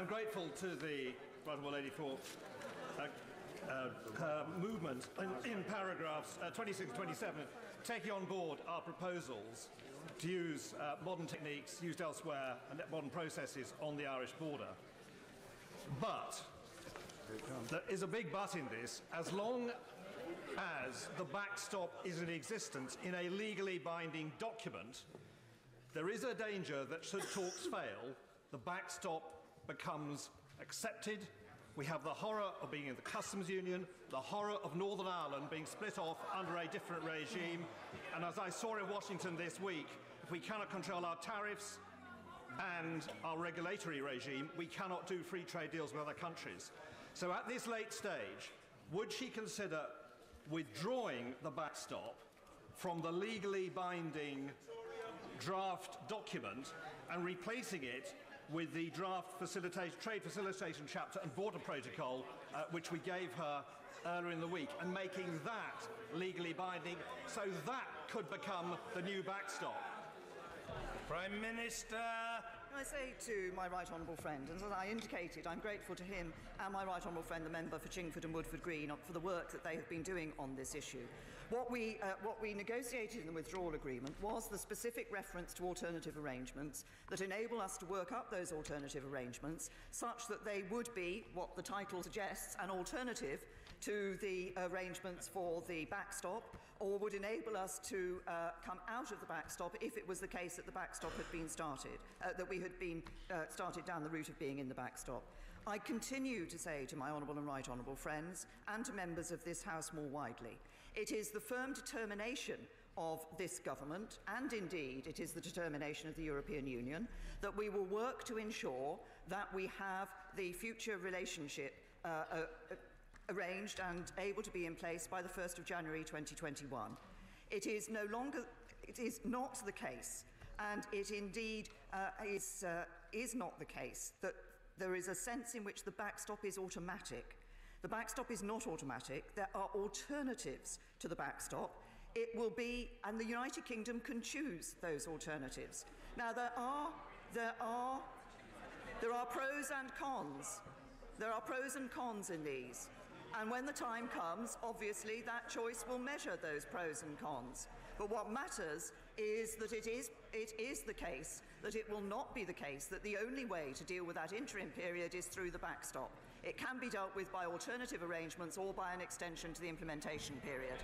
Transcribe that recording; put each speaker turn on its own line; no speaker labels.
I'm grateful to the Honourable Lady for her movement in paragraphs 26 and 27, taking on board our proposals to use modern techniques used elsewhere and modern processes on the Irish border. But there is a big but in this. As long as the backstop is in existence in a legally binding document, there is a danger that should talks fail, the backstop becomes accepted. We have the horror of being in the customs union, the horror of Northern Ireland being split off under a different regime, and as I saw in Washington this week, if we cannot control our tariffs and our regulatory regime, we cannot do free trade deals with other countries. So at this late stage, would she consider withdrawing the backstop from the legally binding draft document and replacing it with the draft trade facilitation chapter and border protocol which we gave her earlier in the week, and making that legally binding so that could become the new backstop?
Prime Minister.
Can I say to my right honourable friend, and as I indicated, I'm grateful to him and my right honourable friend, the member for Chingford and Woodford Green, for the work that they have been doing on this issue. What we negotiated in the withdrawal agreement was the specific reference to alternative arrangements that enable us to work up those alternative arrangements such that they would be, what the title suggests, an alternative to the arrangements for the backstop, or would enable us to come out of the backstop if it was the case that the backstop had been started, that we had been started down the route of being in the backstop. I continue to say to my honourable and right honourable friends, and to members of this House more widely, it is the firm determination of this government, and indeed it is the determination of the European Union, that we will work to ensure that we have the future relationship arranged and able to be in place by the 1st of January 2021. It is not the case, and it indeed is not the case, that there is a sense in which the backstop is automatic. The backstop is not automatic. There are alternatives to the backstop. It will be, and the United Kingdom can choose those alternatives. Now, there are pros and cons. There are pros and cons in these. And when the time comes, obviously, that choice will measure those pros and cons. But what matters is that it is the case that it will not be the case that the only way to deal with that interim period is through the backstop. It can be dealt with by alternative arrangements or by an extension to the implementation period.